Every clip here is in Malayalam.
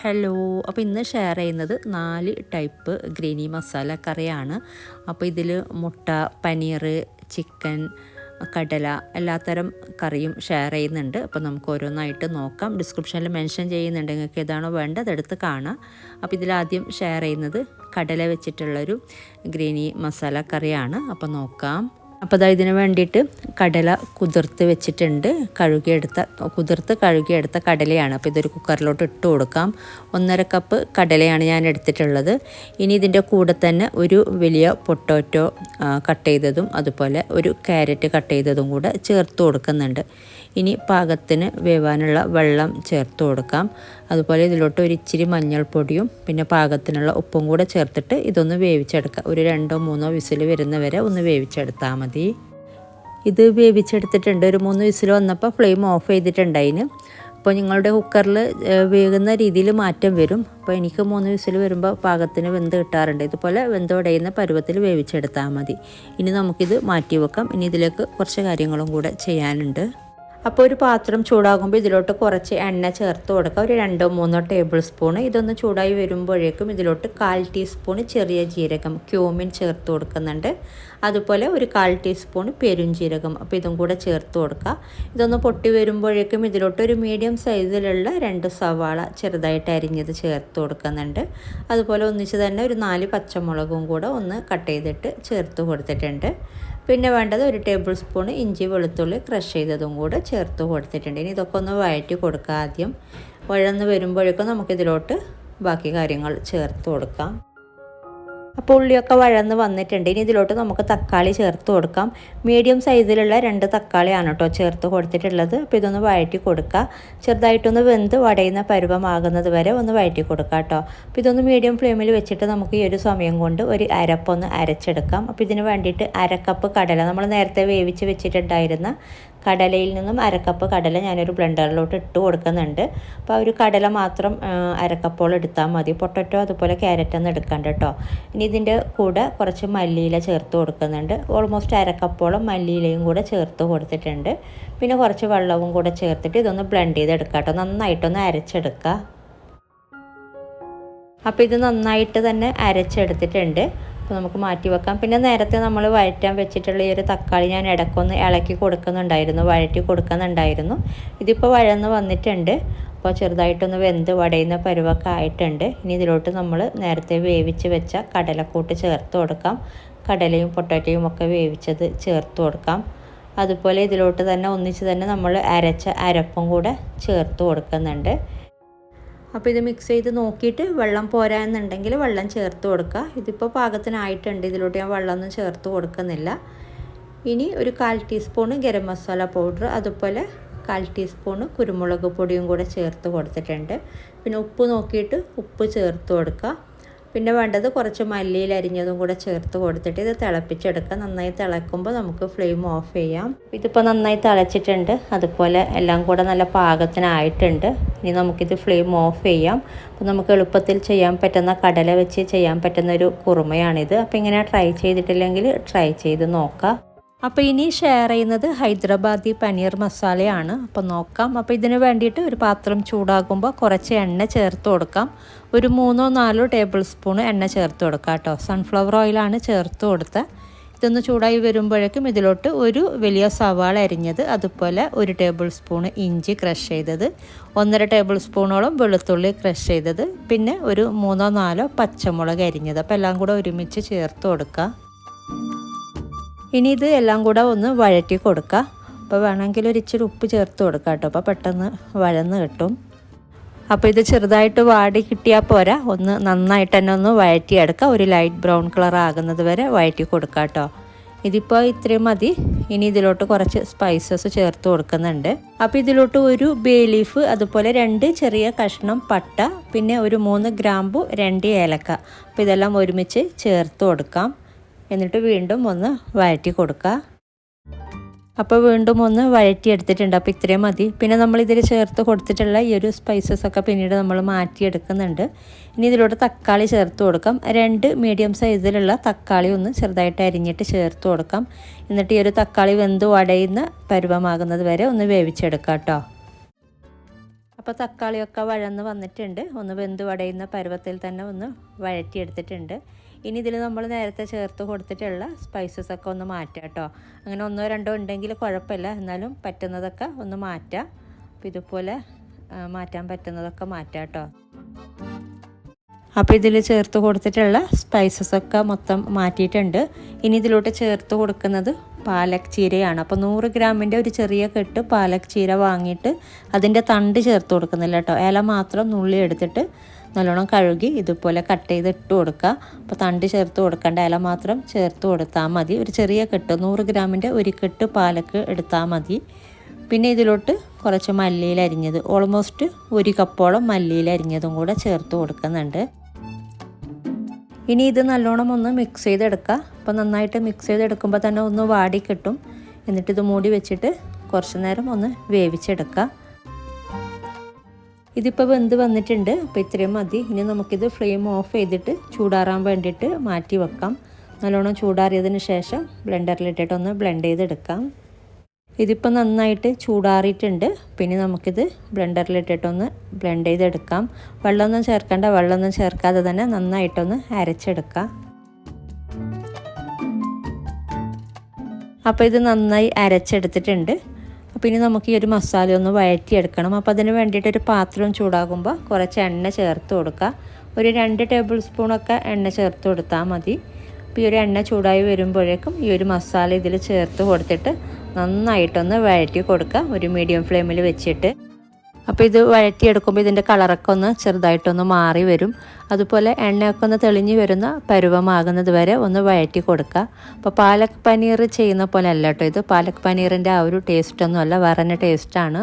ഹലോ. അപ്പോൾ ഇന്ന് ഷെയർ ചെയ്യുന്നത് 4 ടൈപ്പ് ഗ്രീനി മസാല കറിയാണ്. അപ്പോൾ ഇതിൽ മുട്ട, പനീർ, ചിക്കൻ, കടല എല്ലാത്തരം കറിയും ഷെയർ ചെയ്യുന്നുണ്ട്. അപ്പോൾ നമുക്ക് ഓരോന്നായിട്ട് നോക്കാം. ഡിസ്ക്രിപ്ഷനിൽ മെൻഷൻ ചെയ്യുന്നുണ്ട്, നിങ്ങൾക്ക് ഏതാണോ വേണ്ടത് അതെടുത്ത് കാണാം. അപ്പോൾ ഇതിലാദ്യം ഷെയർ ചെയ്യുന്നത് കടല വെച്ചിട്ടുള്ളൊരു ഗ്രീനി മസാല കറിയാണ്. അപ്പോൾ നോക്കാം. അപ്പോൾ ഇതിന് വേണ്ടിയിട്ട് കടല കുതിർത്ത് വെച്ചിട്ടുണ്ട്. കുതിർത്ത് കഴുകിയെടുത്ത കടലയാണ്. അപ്പോൾ ഇതൊരു കുക്കറിലോട്ട് ഇട്ട് കൊടുക്കാം. 1.5 കപ്പ് കടലയാണ് ഞാൻ എടുത്തിട്ടുള്ളത്. ഇനി ഇതിൻ്റെ കൂടെ തന്നെ ഒരു വലിയ പൊട്ടാറ്റോ കട്ട് ചെയ്തതും അതുപോലെ ഒരു ക്യാരറ്റ് കട്ട് ചെയ്തതും കൂടെ ചേർത്ത് കൊടുക്കുന്നുണ്ട്. ഇനി പാകത്തിന് വേവാനുള്ള വെള്ളം ചേർത്ത് കൊടുക്കാം. അതുപോലെ ഇതിലോട്ട് ഒരു ഇച്ചിരി മഞ്ഞൾപ്പൊടിയും പിന്നെ പാകത്തിനുള്ള ഉപ്പും കൂടെ ചേർത്തിട്ട് ഇതൊന്ന് വേവിച്ചെടുക്കാം. ഒരു 2-3 വിസിൽ വരുന്നവരെ ഒന്ന് വേവിച്ചെടുത്താൽ മതി. ഇത് വേവിച്ചെടുത്തിട്ടുണ്ട്. ഒരു 3 വിസിൽ വന്നപ്പോൾ ഫ്ലെയിം ഓഫ് ചെയ്തിട്ടുണ്ടായിന്. അപ്പോൾ നിങ്ങളുടെ കുക്കറിൽ വേകുന്ന രീതിയിൽ മാറ്റം വരും. അപ്പോൾ എനിക്ക് 3 വിസിൽ വരുമ്പോൾ പാകത്തിന് വെന്ത് കിട്ടാറുണ്ട്. ഇതുപോലെ വെന്ത് ഉടയുന്ന പരുവത്തിൽ വേവിച്ചെടുത്താൽ മതി. ഇനി നമുക്കിത് മാറ്റി വെക്കാം. ഇനി ഇതിലേക്ക് കുറച്ച് കാര്യങ്ങളും കൂടെ ചെയ്യാനുണ്ട്. അപ്പോൾ ഒരു പാത്രം ചൂടാകുമ്പോൾ ഇതിലോട്ട് കുറച്ച് എണ്ണ ചേർത്ത് കൊടുക്കുക. ഒരു 2-3 ടേബിൾ സ്പൂണ്. ഇതൊന്ന് ചൂടായി വരുമ്പോഴേക്കും ഇതിലോട്ട് 1/4 ടീസ്പൂൺ ചെറിയ ജീരകം ക്യൂമിൻ ചേർത്ത് കൊടുക്കുന്നുണ്ട്. അതുപോലെ ഒരു 1/4 ടീസ്പൂൺ പെരുംജീരകം. അപ്പോൾ ഇതും കൂടെ ചേർത്ത് കൊടുക്കുക. ഇതൊന്ന് പൊട്ടി വരുമ്പോഴേക്കും ഇതിലോട്ട് ഒരു മീഡിയം സൈസിലുള്ള 2 സവാള ചെറുതായിട്ട് അരിഞ്ഞത് ചേർത്ത് കൊടുക്കുന്നുണ്ട്. അതുപോലെ ഒന്നിച്ച് തന്നെ ഒരു 4 പച്ചമുളകും കൂടെ ഒന്ന് കട്ട് ചെയ്തിട്ട് ചേർത്ത് കൊടുത്തിട്ടുണ്ട്. പിന്നെ വേണ്ടത് ഒരു ടേബിൾ സ്പൂൺ ഇഞ്ചി വെളുത്തുള്ളി ക്രഷ് ചെയ്തതും കൂടെ ചേർത്ത് കൊടുത്തിട്ടുണ്ട്. ഇനി ഇതൊക്കെ ഒന്ന് വഴറ്റി കൊടുക്കുക. ആദ്യം വഴന്ന് വരുമ്പോഴേക്കും നമുക്കിതിലോട്ട് ബാക്കി കാര്യങ്ങൾ ചേർത്ത് കൊടുക്കാം. അപ്പോൾ ഉള്ളിയൊക്കെ വഴന്ന് വന്നിട്ടുണ്ട്. ഇനി ഇതിലോട്ട് നമുക്ക് തക്കാളി ചേർത്ത് കൊടുക്കാം. മീഡിയം സൈസിലുള്ള 2 തക്കാളിയാണ് കേട്ടോ ചേർത്ത് കൊടുത്തിട്ടുള്ളത്. അപ്പോൾ ഇതൊന്ന് വഴറ്റി കൊടുക്കുക. ചെറുതായിട്ടൊന്ന് വെന്ത് വടയുന്ന പരുവമാകുന്നത് വരെ ഒന്ന് വഴറ്റി കൊടുക്കുക കേട്ടോ. അപ്പോൾ ഇതൊന്ന് മീഡിയം ഫ്ലെയിമിൽ വെച്ചിട്ട് നമുക്ക് ഈ ഒരു സമയം കൊണ്ട് ഒരു അരപ്പൊന്ന് അരച്ചെടുക്കാം. അപ്പോൾ ഇതിന് വേണ്ടിയിട്ട് 1/2 കപ്പ് കടല, നമ്മൾ നേരത്തെ വേവിച്ച് വെച്ചിട്ടുണ്ടായിരുന്ന കടലയിൽ നിന്നും 1/2 കപ്പ് കടല ഞാനൊരു ബ്ലെൻഡറിലോട്ട് ഇട്ട് കൊടുക്കുന്നുണ്ട്. അപ്പോൾ ആ ഒരു കടല മാത്രം 1/2 കപ്പോളം എടുത്താൽ മതി. പൊട്ടറ്റോ അതുപോലെ ക്യാരറ്റ് ഒന്നും എടുക്കണ്ട കേട്ടോ. ഇനി ഇതിൻ്റെ കൂടെ കുറച്ച് മല്ലിയില ചേർത്ത് കൊടുക്കുന്നുണ്ട്. ഓൾമോസ്റ്റ് 1/2 കപ്പോളം മല്ലിയിലയും കൂടെ ചേർത്ത് കൊടുത്തിട്ടുണ്ട്. പിന്നെ കുറച്ച് വെള്ളവും കൂടെ ചേർത്തിട്ട് ഇതൊന്ന് ബ്ലെൻഡ് ചെയ്തെടുക്കാം കേട്ടോ. നന്നായിട്ടൊന്ന് അരച്ചെടുക്കുക. അപ്പോൾ ഇത് നന്നായിട്ട് തന്നെ അരച്ചെടുത്തിട്ടുണ്ട്. അപ്പോൾ നമുക്ക് മാറ്റി വെക്കാം. പിന്നെ നേരത്തെ നമ്മൾ വഴറ്റാൻ വെച്ചിട്ടുള്ള ഈ ഒരു തക്കാളി ഞാൻ ഇടയ്ക്കൊന്ന് ഇളക്കി കൊടുക്കുന്നുണ്ടായിരുന്നു, വഴറ്റി കൊടുക്കുന്നുണ്ടായിരുന്നു. ഇതിപ്പോൾ വഴന്ന് വന്നിട്ടുണ്ട്. അപ്പോൾ ചെറുതായിട്ടൊന്ന് വെന്ത് വടയുന്ന പരുവൊക്കെ ആയിട്ടുണ്ട്. ഇനി ഇതിലോട്ട് നമ്മൾ നേരത്തെ വേവിച്ച് വെച്ച കടലക്കൂട്ട് ചേർത്ത് കൊടുക്കാം. കടലയും പൊട്ടാറ്റോയും ഒക്കെ വേവിച്ചത് ചേർത്ത് കൊടുക്കാം. അതുപോലെ ഇതിലോട്ട് തന്നെ ഒന്നിച്ച് തന്നെ നമ്മൾ അരച്ച അരപ്പും കൂടെ ചേർത്ത് കൊടുക്കുന്നുണ്ട്. അപ്പോൾ ഇത് മിക്സ് ചെയ്ത് നോക്കിയിട്ട് വെള്ളം പോരാ എന്നുണ്ടെങ്കിൽ വെള്ളം ചേർത്ത് കൊടുക്കുക. ഇതിപ്പോൾ പാകത്തിനായിട്ടുണ്ട്. ഇതിലോട്ട് ഞാൻ വെള്ളമൊന്നും ചേർത്ത് കൊടുക്കുന്നില്ല. ഇനി ഒരു 1/4 ടീസ്പൂൺ ഗരം മസാല പൗഡർ അതുപോലെ 1/4 ടീസ്പൂൺ കുരുമുളക് പൊടിയും കൂടെ ചേർത്ത് കൊടുത്തിട്ടുണ്ട്. പിന്നെ ഉപ്പ് നോക്കിയിട്ട് ഉപ്പ് ചേർത്ത് കൊടുക്കുക. പിന്നെ വേണ്ടത് കുറച്ച് മല്ലിയിൽ അരിഞ്ഞതും കൂടെ ചേർത്ത് കൊടുത്തിട്ട് ഇത് തിളപ്പിച്ചെടുക്കുക. നന്നായി തിളക്കുമ്പോൾ നമുക്ക് ഫ്ലെയിം ഓഫ് ചെയ്യാം. ഇതിപ്പോൾ നന്നായി തിളച്ചിട്ടുണ്ട്. അതുപോലെ എല്ലാം കൂടെ നല്ല പാകത്തിനായിട്ടുണ്ട്. ഇനി നമുക്കിത് ഫ്ലെയിം ഓഫ് ചെയ്യാം. അപ്പോൾ നമുക്ക് എളുപ്പത്തിൽ ചെയ്യാൻ പറ്റുന്ന കടല വെച്ച് ചെയ്യാൻ പറ്റുന്നൊരു കുറുമയാണിത്. അപ്പോൾ ഇങ്ങനെ ട്രൈ ചെയ്തിട്ടില്ലെങ്കിൽ ട്രൈ ചെയ്ത് നോക്കാം. അപ്പോൾ ഇനി ഷെയർ ചെയ്യുന്നത് ഹൈദരാബാദി പനീർ മസാലയാണ്. അപ്പോൾ നോക്കാം. അപ്പോൾ ഇതിന് വേണ്ടിയിട്ട് ഒരു പാത്രം ചൂടാകുമ്പോൾ കുറച്ച് എണ്ണ ചേർത്ത് കൊടുക്കാം. ഒരു 3-4 ടേബിൾ സ്പൂൺ എണ്ണ ചേർത്ത് കൊടുക്കാം കേട്ടോ. സൺഫ്ലവർ ഓയിലാണ് ചേർത്ത് കൊടുത്തത്. ഇതൊന്ന് ചൂടായി വരുമ്പോഴേക്കും ഇതിലോട്ട് ഒരു വലിയ സവാള അരിഞ്ഞത്, അതുപോലെ 1 ടേബിൾ സ്പൂൺ ഇഞ്ചി ക്രഷ് ചെയ്തത്, 1.5 ടേബിൾ സ്പൂണോളം വെളുത്തുള്ളി ക്രഷ് ചെയ്തത്, പിന്നെ ഒരു 3-4 പച്ചമുളക് അരിഞ്ഞത്. അപ്പോൾ എല്ലാം കൂടെ ഒരുമിച്ച് ചേർത്ത് കൊടുക്കുക. ഇനി ഇത് എല്ലാം കൂടെ ഒന്ന് വഴറ്റി കൊടുക്കുക. അപ്പോൾ വേണമെങ്കിൽ ഒരു ഇച്ചിരി ഉപ്പ് ചേർത്ത് കൊടുക്കുക കേട്ടോ. അപ്പോൾ പെട്ടെന്ന് വഴന്ന് കിട്ടും. അപ്പോൾ ഇത് ചെറുതായിട്ട് വാടി കിട്ടിയാൽ പോരാ, ഒന്ന് നന്നായിട്ട് തന്നെ ഒന്ന് വഴറ്റിയെടുക്കുക. ഒരു ലൈറ്റ് ബ്രൗൺ കളർ ആകുന്നത് വരെ വഴറ്റി കൊടുക്കുക കേട്ടോ. ഇതിപ്പോൾ ഇത്രയും മതി. ഇനി ഇതിലോട്ട് കുറച്ച് സ്പൈസസ് ചേർത്ത് കൊടുക്കുന്നുണ്ട്. അപ്പോൾ ഇതിലോട്ട് ഒരു ബേ ലീഫ്, അതുപോലെ 2 ചെറിയ കഷ്ണം പട്ട, പിന്നെ ഒരു 3 ഗ്രാമ്പു, 2 ഏലക്ക. അപ്പോൾ ഇതെല്ലാം ഒരുമിച്ച് ചേർത്ത് കൊടുക്കാം. എന്നിട്ട് വീണ്ടും ഒന്ന് വഴറ്റി കൊടുക്കുക. അപ്പോൾ വീണ്ടും ഒന്ന് വഴറ്റിയെടുത്തിട്ടുണ്ട്. അപ്പോൾ ഇത്രയും മതി. പിന്നെ നമ്മളിതിൽ ചേർത്ത് കൊടുത്തിട്ടുള്ള ഈ ഒരു സ്പൈസസ് ഒക്കെ പിന്നീട് നമ്മൾ മാറ്റിയെടുക്കുന്നുണ്ട്. ഇനി ഇതിലോട്ട് തക്കാളി ചേർത്ത് കൊടുക്കാം. 2 മീഡിയം സൈസിലുള്ള തക്കാളി ഒന്ന് ചെറുതായിട്ട് അരിഞ്ഞിട്ട് ചേർത്ത് കൊടുക്കാം. എന്നിട്ട് ഈ ഒരു തക്കാളി വെന്ത് വടയുന്ന പരുവമാകുന്നത് വരെ ഒന്ന് വേവിച്ചെടുക്കാം കേട്ടോ. അപ്പോൾ തക്കാളിയൊക്കെ വഴന്ന് വന്നിട്ടുണ്ട്. ഒന്ന് വെന്ത് വടയുന്ന പരുവത്തിൽ തന്നെ ഒന്ന് വഴറ്റിയെടുത്തിട്ടുണ്ട്. ഇനി ഇതിൽ നമ്മൾ നേരത്തെ ചേർത്ത് കൊടുത്തിട്ടുള്ള സ്പൈസസ് ഒക്കെ ഒന്ന് മാറ്റാം കേട്ടോ. അങ്ങനെ ഒന്നോ രണ്ടോ ഉണ്ടെങ്കിൽ കുഴപ്പമില്ല, എന്നാലും പറ്റുന്നതൊക്കെ ഒന്ന് മാറ്റാം. അപ്പോൾ ഇതുപോലെ മാറ്റാൻ പറ്റുന്നതൊക്കെ മാറ്റാം കേട്ടോ. അപ്പോൾ ഇതിൽ ചേർത്ത് കൊടുത്തിട്ടുള്ള സ്പൈസസ് ഒക്കെ മൊത്തം മാറ്റിയിട്ടുണ്ട്. ഇനി ഇതിലോട്ട് ചേർത്ത് കൊടുക്കുന്നത് പാലക് ചീരയാണ്. അപ്പോൾ 100 ഗ്രാമിൻ്റെ ഒരു ചെറിയ കെട്ട് പാലക് ചീര വാങ്ങിയിട്ട് അതിൻ്റെ തണ്ട് ചേർത്ത് കൊടുക്കുന്നില്ല കേട്ടോ. ഇല മാത്രം നുള്ളി എടുത്തിട്ട് നല്ലോണം കഴുകി ഇതുപോലെ കട്ട് ചെയ്ത് ഇട്ട് കൊടുക്കുക. അപ്പോൾ തണ്ട് ചേർത്ത് കൊടുക്കേണ്ട, ഇല മാത്രം ചേർത്ത് കൊടുത്താൽ മതി. ഒരു ചെറിയ കെട്ട് 100 ഗ്രാമിൻ്റെ ഒരു കെട്ട് പാലക്ക് എടുത്താൽ മതി. പിന്നെ ഇതിലോട്ട് കുറച്ച് മല്ലിയില അരിഞ്ഞത്, ഓൾമോസ്റ്റ് 1 കപ്പോളം മല്ലിയില അരിഞ്ഞതും കൂടെ ചേർത്ത് കൊടുക്കുന്നുണ്ട്. ഇനി ഇത് നല്ലോണം ഒന്ന് മിക്സ് ചെയ്തെടുക്കുക. അപ്പോൾ നന്നായിട്ട് മിക്സ് ചെയ്തെടുക്കുമ്പോൾ തന്നെ ഒന്ന് വാടി കിട്ടും. എന്നിട്ട് ഇത് മൂടി വെച്ചിട്ട് കുറച്ച് നേരം ഒന്ന് വേവിച്ചെടുക്കുക. ഇതിപ്പോൾ വെന്ത് വന്നിട്ടുണ്ട്. അപ്പോൾ ഇത്രയും മതി. ഇനി നമുക്കിത് ഫ്ലെയിം ഓഫ് ചെയ്തിട്ട് ചൂടാറാൻ വേണ്ടിയിട്ട് മാറ്റി വെക്കാം. നല്ലോണം ചൂടാറിയതിന് ശേഷം ബ്ലെൻഡറിലിട്ടിട്ട് ഒന്ന് ബ്ലെൻഡ് ചെയ്തെടുക്കാം. ഇതിപ്പോൾ നന്നായിട്ട് ചൂടാറിയിട്ടുണ്ട്. പിന്നെ നമുക്കിത് ബ്ലെൻഡറിലിട്ടിട്ടൊന്ന് ബ്ലെൻഡ് ചെയ്തെടുക്കാം. വെള്ളമൊന്നും ചേർക്കേണ്ട, വെള്ളമൊന്നും ചേർക്കാതെ തന്നെ നന്നായിട്ടൊന്ന് അരച്ചെടുക്കാം. അപ്പോൾ ഇത് നന്നായി അരച്ചെടുത്തിട്ടുണ്ട്. അപ്പോൾ ഇനി നമുക്ക് ഈ ഒരു മസാല ഒന്ന് വഴറ്റിയെടുക്കണം. അപ്പോൾ അതിന് വേണ്ടിയിട്ടൊരു പാത്രം ചൂടാകുമ്പോൾ കുറച്ച് എണ്ണ ചേർത്ത് കൊടുക്കുക. ഒരു 2 ടേബിൾ സ്പൂണൊക്കെ എണ്ണ ചേർത്ത് കൊടുത്താൽ മതി. അപ്പോൾ ഈ ഒരു എണ്ണ ചൂടായി വരുമ്പോഴേക്കും ഈ ഒരു മസാല ഇതിൽ ചേർത്ത് കൊടുത്തിട്ട് നന്നായിട്ടൊന്ന് വഴറ്റി കൊടുക്കുക, ഒരു മീഡിയം ഫ്ലെയിമിൽ വെച്ചിട്ട്. അപ്പോൾ ഇത് വഴറ്റിയെടുക്കുമ്പോൾ ഇതിൻ്റെ കളറൊക്കെ ഒന്ന് ചെറുതായിട്ടൊന്ന് മാറി വരും. അതുപോലെ എണ്ണയൊക്കെ ഒന്ന് തെളിഞ്ഞ് വരുന്ന പരുവമാകുന്നത് വരെ ഒന്ന് വഴറ്റി കൊടുക്കുക. അപ്പോൾ പാലക് പനീർ ചെയ്യുന്ന പോലെ അല്ല കേട്ടോ ഇത്. പാലക് പനീറിൻ്റെ ആ ഒരു ടേസ്റ്റൊന്നും അല്ല, വേറെ ടേസ്റ്റാണ്.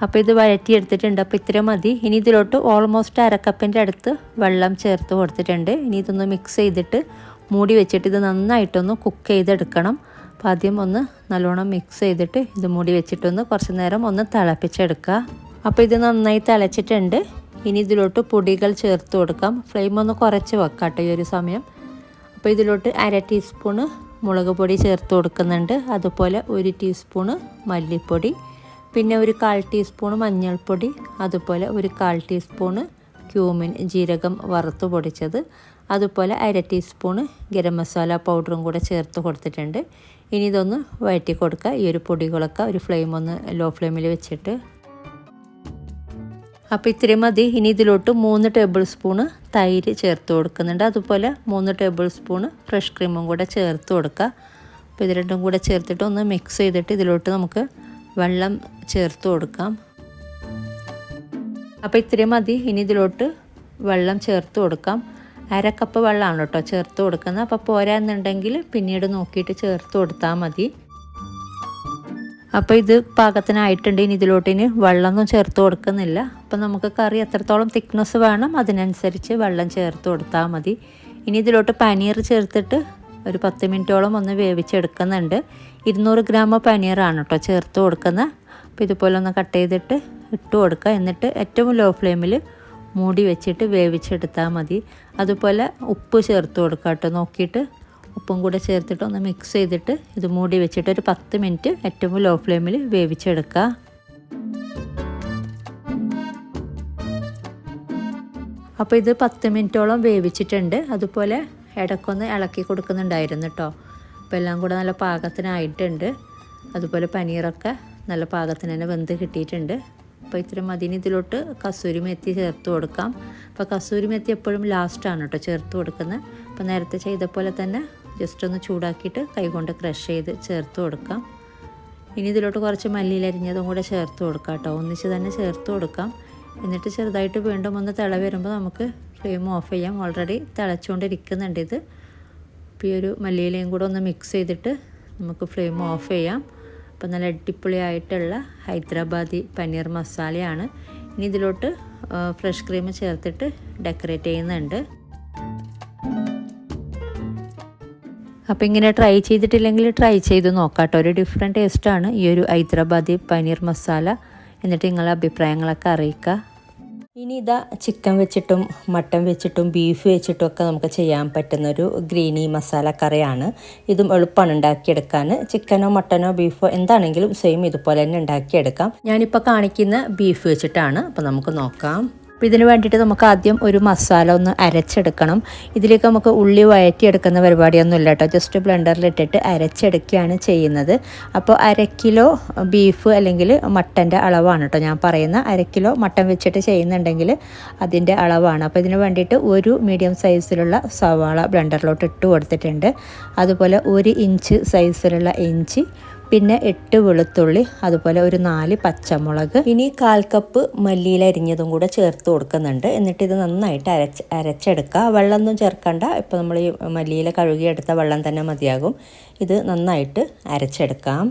അപ്പോൾ ഇത് വഴറ്റിയെടുത്തിട്ടുണ്ട്. അപ്പോൾ ഇത്ര മതി. ഇനി ഇതിലോട്ട് ഓൾമോസ്റ്റ് 1/2 കപ്പിൻ്റെ അടുത്ത് വെള്ളം ചേർത്ത് കൊടുത്തിട്ടുണ്ട്. ഇനി ഇതൊന്ന് മിക്സ് ചെയ്തിട്ട് മൂടി വെച്ചിട്ട് ഇത് നന്നായിട്ടൊന്ന് കുക്ക് ചെയ്തെടുക്കണം. അപ്പോൾ ആദ്യം ഒന്ന് നല്ലോണം മിക്സ് ചെയ്തിട്ട് ഇത് മൂടി വെച്ചിട്ടൊന്ന് കുറച്ച് നേരം ഒന്ന് തിളപ്പിച്ചെടുക്കുക. അപ്പോൾ ഇത് നന്നായി തിളച്ചിട്ടുണ്ട്. ഇനി ഇതിലോട്ട് പൊടികൾ ചേർത്ത് കൊടുക്കാം. ഫ്ലെയിം ഒന്ന് കുറച്ച് വെക്കാം കേട്ടോ ഈ ഒരു സമയം. അപ്പോൾ ഇതിലോട്ട് 1/2 ടീസ്പൂണ് മുളക് പൊടി ചേർത്ത് കൊടുക്കുന്നുണ്ട്. അതുപോലെ 1 ടീസ്പൂണ് മല്ലിപ്പൊടി, പിന്നെ ഒരു 1/4 ടീസ്പൂണ് മഞ്ഞൾപ്പൊടി, അതുപോലെ ഒരു 1/4 ടീസ്പൂണ് ക്യൂമിൻ ജീരകം വറുത്ത് പൊടിച്ചത്, അതുപോലെ 1/2 ടീസ്പൂണ് ഗരം മസാല പൗഡറും കൂടെ ചേർത്ത് കൊടുത്തിട്ടുണ്ട്. ഇനി ഇതൊന്ന് വഴറ്റി കൊടുക്കുക. ഈ ഒരു പൊടികളൊക്കെ ഒരു ഫ്ലെയിം ഒന്ന് ലോ ഫ്ലെയിമിൽ വെച്ചിട്ട്. അപ്പോൾ ഇത്രയും മതി. ഇനി ഇതിലോട്ട് 3 ടേബിൾ സ്പൂണ് തൈര് ചേർത്ത് കൊടുക്കുന്നുണ്ട്. അതുപോലെ 3 ടേബിൾ സ്പൂണ് ഫ്രഷ് ക്രീമും കൂടെ ചേർത്ത് കൊടുക്കുക. അപ്പോൾ ഇത് രണ്ടും കൂടെ ചേർത്തിട്ട് ഒന്ന് മിക്സ് ചെയ്തിട്ട് ഇതിലോട്ട് നമുക്ക് വെള്ളം ചേർത്ത് കൊടുക്കാം. അപ്പോൾ ഇത്രയും മതി. ഇനി ഇതിലോട്ട് വെള്ളം ചേർത്ത് കൊടുക്കാം. 1/2 കപ്പ് വെള്ളമാണ് കേട്ടോ ചേർത്ത് കൊടുക്കുന്നത്. അപ്പോൾ പോരാന്നുണ്ടെങ്കിൽ പിന്നീട് നോക്കിയിട്ട് ചേർത്ത് കൊടുത്താൽ മതി. അപ്പോൾ ഇത് പാകത്തിനായിട്ടുണ്ട്. ഇനി ഇതിലോട്ടിന് വെള്ളമൊന്നും ചേർത്ത് കൊടുക്കുന്നില്ല. അപ്പോൾ നമുക്ക് കറി എത്രത്തോളം തിക്നെസ് വേണം അതിനനുസരിച്ച് വെള്ളം ചേർത്ത് കൊടുത്താൽ മതി. ഇനി ഇതിലോട്ട് പനീർ ചേർത്തിട്ട് ഒരു 10 മിനിറ്റോളം ഒന്ന് വേവിച്ചെടുക്കുന്നുണ്ട്. 200 ഗ്രാം പനീറാണ് കേട്ടോ ചേർത്ത് കൊടുക്കുന്നത്. അപ്പോൾ ഇതുപോലെ ഒന്ന് കട്ട് ചെയ്തിട്ട് ഇട്ട് കൊടുക്കുക. എന്നിട്ട് ഏറ്റവും ലോ ഫ്ലെയിമിൽ മൂടി വെച്ചിട്ട് വേവിച്ചെടുത്താൽ മതി. അതുപോലെ ഉപ്പ് ചേർത്ത് കൊടുക്കുക കേട്ടോ. നോക്കിയിട്ട് ഉപ്പും കൂടെ ചേർത്തിട്ട് ഒന്ന് മിക്സ് ചെയ്തിട്ട് ഇത് മൂടി വെച്ചിട്ട് ഒരു 10 മിനിറ്റ് ഏറ്റവും ലോ ഫ്ലെയിമിൽ വേവിച്ചെടുക്കുക. അപ്പോൾ ഇത് 10 മിനിറ്റോളം വേവിച്ചിട്ടുണ്ട്. അതുപോലെ ഇടയ്ക്കൊന്ന് ഇളക്കി കൊടുക്കുന്നുണ്ടായിരുന്നു കേട്ടോ. അപ്പോൾ എല്ലാം കൂടെ നല്ല പാകത്തിനായിട്ടുണ്ട്. അതുപോലെ പനീറൊക്കെ നല്ല പാകത്തിന് തന്നെ വെന്ത് കിട്ടിയിട്ടുണ്ട്. അപ്പോൾ ഇത്ര മതിന് ഇതിലോട്ട് കസൂരി മെത്തി ചേർത്ത് കൊടുക്കാം. അപ്പോൾ കസൂരി മെത്തി എപ്പോഴും ലാസ്റ്റാണ് കേട്ടോ ചേർത്ത് കൊടുക്കുന്നത്. അപ്പോൾ നേരത്തെ ചെയ്ത പോലെ തന്നെ ജസ്റ്റ് ഒന്ന് ചൂടാക്കിയിട്ട് കൈകൊണ്ട് ക്രഷ് ചെയ്ത് ചേർത്ത് കൊടുക്കാം. ഇനി ഇതിലോട്ട് കുറച്ച് മല്ലിയില അരിഞ്ഞതും കൂടെ ചേർത്ത് കൊടുക്കാം കേട്ടോ. ഒന്നിച്ച് തന്നെ ചേർത്ത് കൊടുക്കാം. എന്നിട്ട് ചെറുതായിട്ട് വീണ്ടും ഒന്ന് തിള വരുമ്പോൾ നമുക്ക് ഫ്ലെയിം ഓഫ് ചെയ്യാം. ഓൾറെഡി തിളച്ചുകൊണ്ടിരിക്കുന്നുണ്ട് ഇത്. അപ്പോൾ ഈ ഒരു മല്ലിയിലയും കൂടെ ഒന്ന് മിക്സ് ചെയ്തിട്ട് നമുക്ക് ഫ്ലെയിം ഓഫ് ചെയ്യാം. അപ്പോൾ നല്ല അടിപൊളിയായിട്ടുള്ള ഹൈദരാബാദി പനീർ മസാലയാണ്. ഇനി ഇതിലോട്ട് ഫ്രഷ് ക്രീം ചേർത്തിട്ട് ഡെക്കറേറ്റ് ചെയ്യുന്നുണ്ട്. അപ്പോൾ ഇങ്ങനെ ട്രൈ ചെയ്തിട്ടില്ലെങ്കിൽ ട്രൈ ചെയ്ത് നോക്കാം കേട്ടോ. ഒരു ഡിഫറെൻറ്റ് ടേസ്റ്റാണ് ഈ ഒരു ഹൈദരാബാദി പനീർ മസാല. എന്നിട്ട് നിങ്ങളുടെ അഭിപ്രായങ്ങളൊക്കെ അറിയിക്കുക. ഇനി ഇതാ ചിക്കൻ വെച്ചിട്ടും മട്ടൻ വെച്ചിട്ടും ബീഫ് വെച്ചിട്ടും ഒക്കെ നമുക്ക് ചെയ്യാൻ പറ്റുന്നൊരു ഗ്രീനി മസാല കറിയാണ്. ഇതും എളുപ്പമാണ് ഉണ്ടാക്കിയെടുക്കാൻ. ചിക്കനോ മട്ടനോ ബീഫോ എന്താണെങ്കിലും സെയിം ഇതുപോലെ തന്നെ ഉണ്ടാക്കിയെടുക്കാം. ഞാനിപ്പോൾ കാണിക്കുന്ന ബീഫ് വെച്ചിട്ടാണ്. അപ്പോൾ നമുക്ക് നോക്കാം. അപ്പോൾ ഇതിന് വേണ്ടിയിട്ട് നമുക്ക് ആദ്യം ഒരു മസാല ഒന്ന് അരച്ചെടുക്കണം. ഇതിലേക്ക് നമുക്ക് ഉള്ളി വഴറ്റിയെടുക്കുന്ന പരിപാടിയൊന്നുമില്ല കേട്ടോ. ജസ്റ്റ് ബ്ലെൻഡറിലിട്ടിട്ട് അരച്ചെടുക്കുകയാണ് ചെയ്യുന്നത്. അപ്പോൾ 1/2 കിലോ ബീഫ് അല്ലെങ്കിൽ മട്ടൻ്റെ അളവാണ് കേട്ടോ ഞാൻ പറയുന്ന. 1/2 കിലോ മട്ടൻ വെച്ചിട്ട് ചെയ്യുന്നുണ്ടെങ്കിൽ അതിൻ്റെ അളവാണ്. അപ്പോൾ ഇതിന് വേണ്ടിയിട്ട് ഒരു മീഡിയം സൈസിലുള്ള സവാള ബ്ലെൻഡറിലോട്ട് ഇട്ട് കൊടുത്തിട്ടുണ്ട്. അതുപോലെ 1 ഇഞ്ച് സൈസിലുള്ള ഇഞ്ചി, പിന്നെ 8 വെളുത്തുള്ളി, അതുപോലെ ഒരു 4 പച്ചമുളക്. ഇനി 1/4 കപ്പ് മല്ലിയില അരിഞ്ഞതും കൂടെ ചേർത്ത് കൊടുക്കുന്നുണ്ട്. എന്നിട്ട് ഇത് നന്നായിട്ട് അരച്ചെടുക്കുക. വെള്ളമൊന്നും ചേർക്കണ്ട. ഇപ്പോൾ നമ്മൾ ഈ മല്ലിയില കഴുകിയെടുത്ത വെള്ളം തന്നെ മതിയാകും. ഇത് നന്നായിട്ട് അരച്ചെടുക്കാം.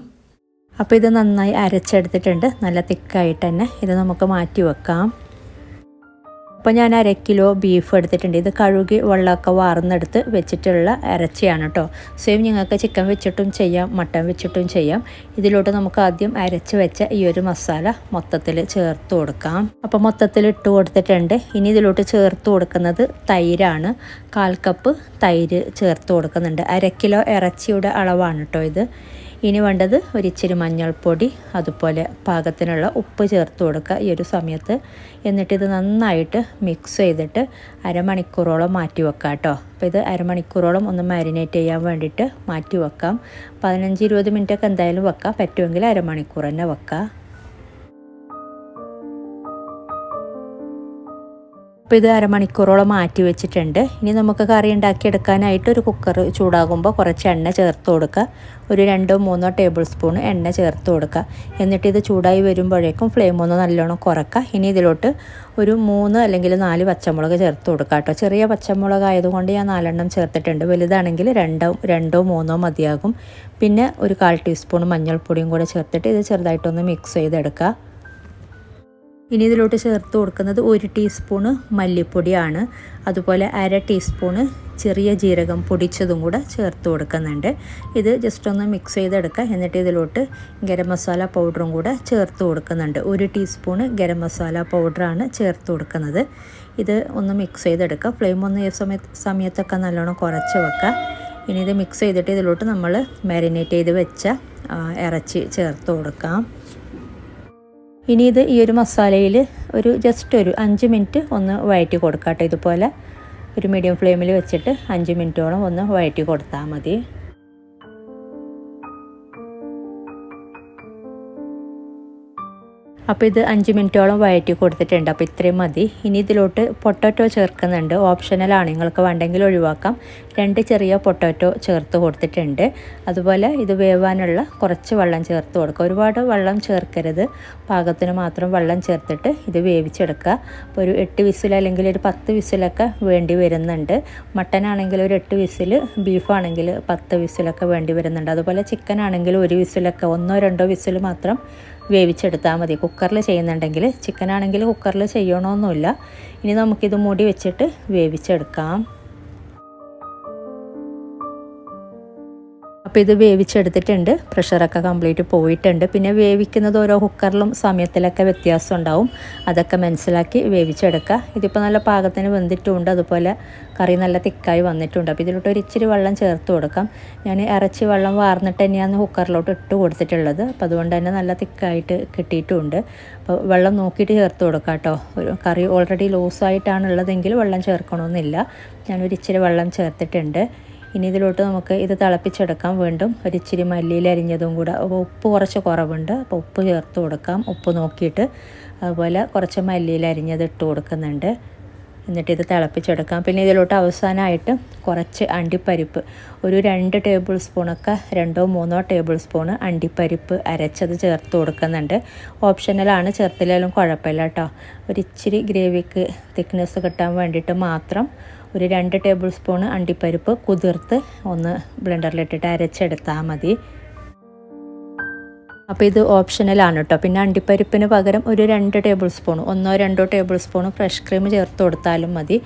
അപ്പോൾ ഇത് നന്നായി അരച്ചെടുത്തിട്ടുണ്ട്. നല്ല തിക്കായിട്ട് തന്നെ ഇത് നമുക്ക് മാറ്റി വെക്കാം. അപ്പോൾ ഞാൻ 1/2 കിലോ ബീഫ് എടുത്തിട്ടുണ്ട്. ഇത് കഴുകി വെള്ളമൊക്കെ വാർന്നെടുത്ത് വെച്ചിട്ടുള്ള ഇറച്ചിയാണ് കേട്ടോ. സെയിം നിങ്ങൾക്ക് ചിക്കൻ വെച്ചിട്ടും ചെയ്യാം, മട്ടൻ വെച്ചിട്ടും ചെയ്യാം. ഇതിലോട്ട് നമുക്ക് ആദ്യം അരച്ച് വെച്ച ഈ ഒരു മസാല മൊത്തത്തിൽ ചേർത്ത് കൊടുക്കാം. അപ്പോൾ മൊത്തത്തിൽ ഇട്ട് കൊടുത്തിട്ടുണ്ട്. ഇനി ഇതിലോട്ട് ചേർത്ത് കൊടുക്കുന്നത് തൈരാണ്. 1/4 കപ്പ് തൈര് ചേർത്ത് കൊടുക്കുന്നുണ്ട്. 1/2 കിലോ ഇറച്ചിയുടെ അളവാണ് കേട്ടോ ഇത്. ഇനി വേണ്ടത് ഒരിച്ചിരി മഞ്ഞൾപ്പൊടി, അതുപോലെ പാകത്തിനുള്ള ഉപ്പ് ചേർത്ത് കൊടുക്കുക ഈ ഒരു സമയത്ത്. എന്നിട്ടിത് നന്നായിട്ട് മിക്സ് ചെയ്തിട്ട് അരമണിക്കൂറോളം മാറ്റി വെക്കാം കേട്ടോ. അപ്പോൾ ഇത് അരമണിക്കൂറോളം ഒന്ന് മാരിനേറ്റ് ചെയ്യാൻ വേണ്ടിയിട്ട് മാറ്റി വെക്കാം. 15-20 മിനിറ്റൊക്കെ എന്തായാലും വെക്കാം. പറ്റുമെങ്കിൽ അരമണിക്കൂർ തന്നെ വെക്കാം. അപ്പോൾ ഇത് അരമണിക്കൂറോളം മാറ്റി വെച്ചിട്ടുണ്ട്. ഇനി നമുക്ക് കറി ഉണ്ടാക്കിയെടുക്കാനായിട്ട് ഒരു കുക്കർ ചൂടാകുമ്പോൾ കുറച്ച് എണ്ണ ചേർത്ത് കൊടുക്കുക. ഒരു 2-3 ടേബിൾ സ്പൂൺ എണ്ണ ചേർത്ത് കൊടുക്കുക. എന്നിട്ട് ഇത് ചൂടായി വരുമ്പോഴേക്കും ഫ്ലെയിം ഒന്ന് നല്ലോണം കുറക്കുക. ഇനി ഇതിലോട്ട് ഒരു 3 അല്ലെങ്കിൽ 4 പച്ചമുളക് ചേർത്ത് കൊടുക്കുക കേട്ടോ. ചെറിയ പച്ചമുളക് ആയതുകൊണ്ട് ഞാൻ 4 എണ്ണം ചേർത്തിട്ടുണ്ട്. വലുതാണെങ്കിൽ 2-3 മതിയാകും. പിന്നെ ഒരു 1/4 ടീസ്പൂൺ മഞ്ഞൾപ്പൊടിയും കൂടെ ചേർത്തിട്ട് ഇത് ചെറുതായിട്ടൊന്ന് മിക്സ് ചെയ്തെടുക്കുക. ഇനി ഇതിലോട്ട് ചേർത്ത് കൊടുക്കുന്നത് 1 ടീസ്പൂണ് മല്ലിപ്പൊടിയാണ്. അതുപോലെ 1/2 ടീസ്പൂണ് ചെറിയ ജീരകം പൊടിച്ചതും കൂടെ ചേർത്ത് കൊടുക്കുന്നുണ്ട്. ഇത് ജസ്റ്റ് ഒന്ന് മിക്സ് ചെയ്തെടുക്കുക. എന്നിട്ട് ഇതിലോട്ട് ഗരം മസാല പൗഡറും കൂടെ ചേർത്ത് കൊടുക്കുന്നുണ്ട്. 1 ടീസ്പൂണ് ഗരം മസാല പൗഡറാണ് ചേർത്ത് കൊടുക്കുന്നത്. ഇത് ഒന്ന് മിക്സ് ചെയ്തെടുക്കുക. ഫ്ലെയിം ഒന്ന് ഈ സമയത്തൊക്കെ നല്ലോണം കുറച്ച് വെക്കുക. ഇനി ഇത് മിക്സ് ചെയ്തിട്ട് ഇതിലോട്ട് നമ്മൾ മാരിനേറ്റ് ചെയ്ത് വെച്ച ഇറച്ചി ചേർത്ത് കൊടുക്കാം. ഇനി ഇത് ഈ ഒരു മസാലയിൽ ജസ്റ്റ് ഒരു 5 മിനിറ്റ് ഒന്ന് വഴറ്റി കൊടുക്കാം കേട്ടോ. ഇതുപോലെ ഒരു മീഡിയം ഫ്ലെയിമിൽ വെച്ചിട്ട് 5 മിനിറ്റോളം ഒന്ന് വഴറ്റി കൊടുത്താൽ മതി. അപ്പോൾ ഇത് 5 മിനിറ്റോളം വഴറ്റി കൊടുത്തിട്ടുണ്ട്. അപ്പോൾ ഇത്രയും മതി. ഇനി ഇതിലോട്ട് പൊട്ടാറ്റോ ചേർക്കുന്നുണ്ട്. ഓപ്ഷണലാണ്, നിങ്ങൾക്ക് വേണ്ടെങ്കിൽ ഒഴിവാക്കാം. 2 ചെറിയ പൊട്ടാറ്റോ ചേർത്ത് കൊടുത്തിട്ടുണ്ട്. അതുപോലെ ഇത് വേവാനുള്ള കുറച്ച് വെള്ളം ചേർത്ത് കൊടുക്കുക. ഒരുപാട് വെള്ളം ചേർക്കരുത്. പാകത്തിന് മാത്രം വെള്ളം ചേർത്തിട്ട് ഇത് വേവിച്ചെടുക്കുക. അപ്പോൾ ഒരു 8 വിസിൽ അല്ലെങ്കിൽ ഒരു 10 വിസിലൊക്കെ വേണ്ടി വരുന്നുണ്ട്. മട്ടനാണെങ്കിൽ ഒരു 8 വിസിൽ, ബീഫാണെങ്കിൽ 10 വിസിലൊക്കെ വേണ്ടി വരുന്നുണ്ട്. അതുപോലെ ചിക്കൻ ആണെങ്കിൽ 1 വിസിലൊക്കെ 1-2 വിസിൽ മാത്രം വേവിച്ചെടുത്താൽ മതി. കുക്കറിൽ ചെയ്യുന്നുണ്ടെങ്കിൽ, ചിക്കൻ ആണെങ്കിൽ കുക്കറിൽ ചെയ്യണമെന്നില്ല. ഇനി നമുക്കിത് മൂടി വെച്ചിട്ട് വേവിച്ചെടുക്കാം. അപ്പോൾ ഇത് വേവിച്ചെടുത്തിട്ടുണ്ട്. പ്രഷറൊക്കെ കംപ്ലീറ്റ് പോയിട്ടുണ്ട്. പിന്നെ വേവിക്കുന്നത് ഓരോ കുക്കറിലും സമയത്തിലൊക്കെ വ്യത്യാസം ഉണ്ടാവും. അതൊക്കെ മനസ്സിലാക്കി വേവിച്ചെടുക്കുക. ഇതിപ്പോൾ നല്ല പാകത്തിന് വെന്തിട്ടുമുണ്ട്. അതുപോലെ കറി നല്ല തിക്കായി വന്നിട്ടുണ്ട്. അപ്പോൾ ഇതിലോട്ട് ഒരു ഇച്ചിരി വെള്ളം ചേർത്ത് കൊടുക്കാം. ഞാൻ ഇറച്ചി വെള്ളം വാർന്നിട്ട് തന്നെയാണ് കുക്കറിലോട്ട് ഇട്ട് കൊടുത്തിട്ടുള്ളത്. അപ്പോൾ അതുകൊണ്ട് തന്നെ നല്ല തിക്കായിട്ട് കിട്ടിയിട്ടുമുണ്ട്. അപ്പോൾ വെള്ളം നോക്കിയിട്ട് ചേർത്ത് കൊടുക്കാം കേട്ടോ. ഒരു കറി ഓൾറെഡി ലൂസായിട്ടാണുള്ളതെങ്കിൽ വെള്ളം ചേർക്കണമെന്നില്ല. ഞാനൊരു ഇച്ചിരി വെള്ളം ചേർത്തിട്ടുണ്ട്. ഇനി ഇതിലോട്ട് നമുക്ക് ഇത് തിളപ്പിച്ചെടുക്കാം. വീണ്ടും ഒരിച്ചിരി മല്ലിയിൽ അരിഞ്ഞതും കൂടെ. അപ്പോൾ ഉപ്പ് കുറച്ച് കുറവുണ്ട്. അപ്പോൾ ഉപ്പ് ചേർത്ത് കൊടുക്കാം. ഉപ്പ് നോക്കിയിട്ട്. അതുപോലെ കുറച്ച് മല്ലിയിൽ അരിഞ്ഞത് ഇട്ട് കൊടുക്കുന്നുണ്ട്. എന്നിട്ട് ഇത് തിളപ്പിച്ചെടുക്കാം. പിന്നെ ഇതിലോട്ട് അവസാനമായിട്ട് കുറച്ച് അണ്ടിപ്പരിപ്പ്, ഒരു 2 ടേബിൾ സ്പൂണൊക്കെ 2-3 ടേബിൾ സ്പൂൺ അണ്ടിപ്പരിപ്പ് അരച്ചത് ചേർത്ത് കൊടുക്കുന്നുണ്ട്. ഓപ്ഷണലാണ്, ചേർത്തില്ലെങ്കിലും കുഴപ്പമില്ല കേട്ടോ. ഒരിച്ചിരി ഗ്രേവിക്ക് തിക്നെസ് കിട്ടാൻ വേണ്ടിയിട്ട് മാത്രം ഒരു 2 ടേബിൾ സ്പൂൺ അണ്ടിപ്പരിപ്പ് കുതിർത്ത് ഒന്ന് ബ്ലെൻഡറിലിട്ടിട്ട് അരച്ചെടുത്താൽ മതി. അപ്പോൾ ഇത് ഓപ്ഷണലാണ് കേട്ടോ. പിന്നെ അണ്ടിപ്പരിപ്പിന് പകരം ഒരു 2 table spoon, 1-2 table spoon fresh cream ചേർത്ത് കൊടുത്താലും മതി.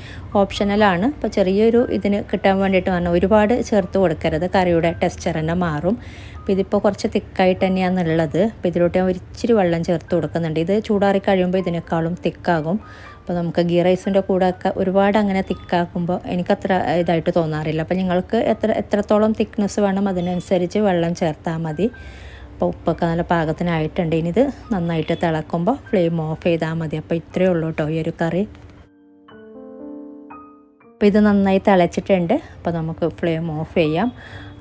ഓപ്ഷണലാണ്. അപ്പോൾ ചെറിയൊരു ഇതിന് കിട്ടാൻ വേണ്ടിയിട്ട് പറഞ്ഞാൽ ഒരുപാട് ചേർത്ത് കൊടുക്കരുത്. കറിയുടെ ടെക്സ്ചർ തന്നെ മാറും. അപ്പോൾ ഇതിപ്പോൾ കുറച്ച് തിക്കായിട്ട് തന്നെയാണുള്ളത്. അപ്പോൾ ഇതിലോട്ട് ഞാൻ ഒരിച്ചിരി വെള്ളം ചേർത്ത് കൊടുക്കുന്നുണ്ട്. ഇത് ചൂടാറി കഴിയുമ്പോൾ ഇതിനേക്കാളും തിക്കാകും. അപ്പോൾ അപ്പോൾ നമുക്ക് ഗീ റൈസിൻ്റെ കൂടെ ഒക്കെ ഒരുപാട് അങ്ങനെ തിക്കാക്കുമ്പോൾ എനിക്കത്ര ഇതായിട്ട് തോന്നാറില്ല. അപ്പോൾ നിങ്ങൾക്ക് എത്രത്തോളം തിക്നെസ് വേണം അതിനനുസരിച്ച് വെള്ളം ചേർത്താൽ മതി. അപ്പോൾ ഉപ്പൊക്കെ നല്ല പാകത്തിനായിട്ടുണ്ട്. ഇനി ഇത് നന്നായിട്ട് തിളക്കുമ്പോൾ ഫ്ലെയിം ഓഫ് ചെയ്താൽ മതി. അപ്പോൾ ഇത്രയേ ഉള്ളൂ കേട്ടോ ഈ ഒരു കറി. അപ്പോൾ ഇത് നന്നായി തിളച്ചിട്ടുണ്ട്. അപ്പോൾ നമുക്ക് ഫ്ലെയിം ഓഫ് ചെയ്യാം.